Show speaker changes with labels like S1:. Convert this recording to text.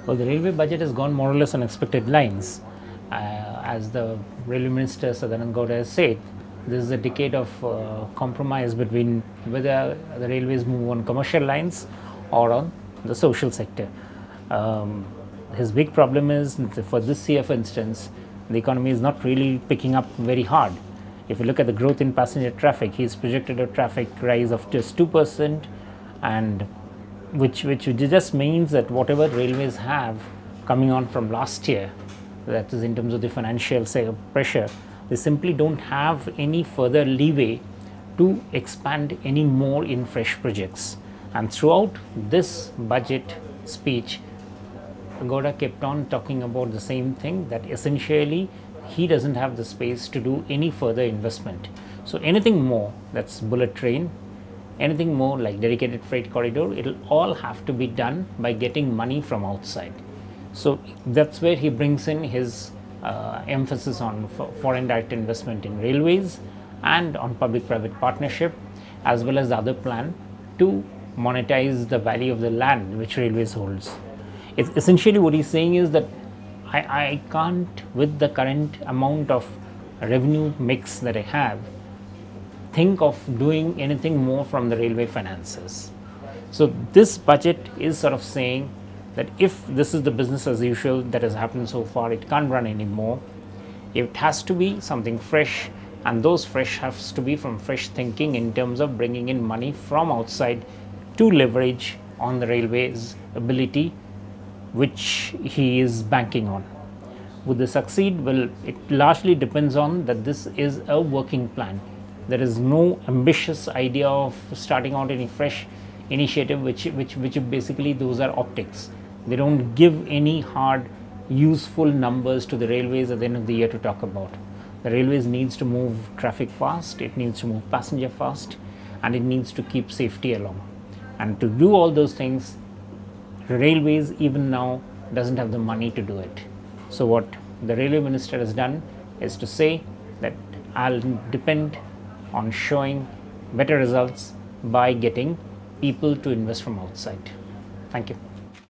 S1: Well, the railway budget has gone more or less on expected lines. As the Railway Minister Sadanand Gowda has said, this is a decade of compromise between whether the railways move on commercial lines or on the social sector. His big problem is for this year, for instance, the economy is not really picking up very hard. If you look at the growth in passenger traffic, he's projected a traffic rise of just 2%, and which just means that whatever railways have coming on from last year, that is in terms of the financial pressure, they simply don't have any further leeway to expand any more in fresh projects. And throughout this budget speech, Gowda kept on talking about the same thing, that essentially he doesn't have the space to do any further investment. So anything more, that's bullet train, anything more like dedicated freight corridor, it'll all have to be done by getting money from outside. So that's where he brings in his emphasis on foreign direct investment in railways and on public-private partnership, as well as the other plan to monetize the value of the land which railways holds. Essentially what he's saying is that I can't, with the current amount of revenue mix that I have, think of doing anything more from the railway finances. So this budget is sort of saying that if this is the business as usual that has happened so far, it can't run anymore. It has to be something fresh, and those fresh has to be from fresh thinking in terms of bringing in money from outside to leverage on the railway's ability, which he is banking on. Would they succeed? Well, it largely depends on that this is a working plan. There is no ambitious idea of starting out any fresh initiative, which basically those are optics. They don't give any hard useful numbers to the railways at the end of the year to talk about. The railways needs to move traffic fast, it needs to move passenger fast, and it needs to keep safety along. And to do all those things, railways even now doesn't have the money to do it. So what the railway minister has done is to say that I'll depend on showing better results by getting people to invest from outside. Thank you.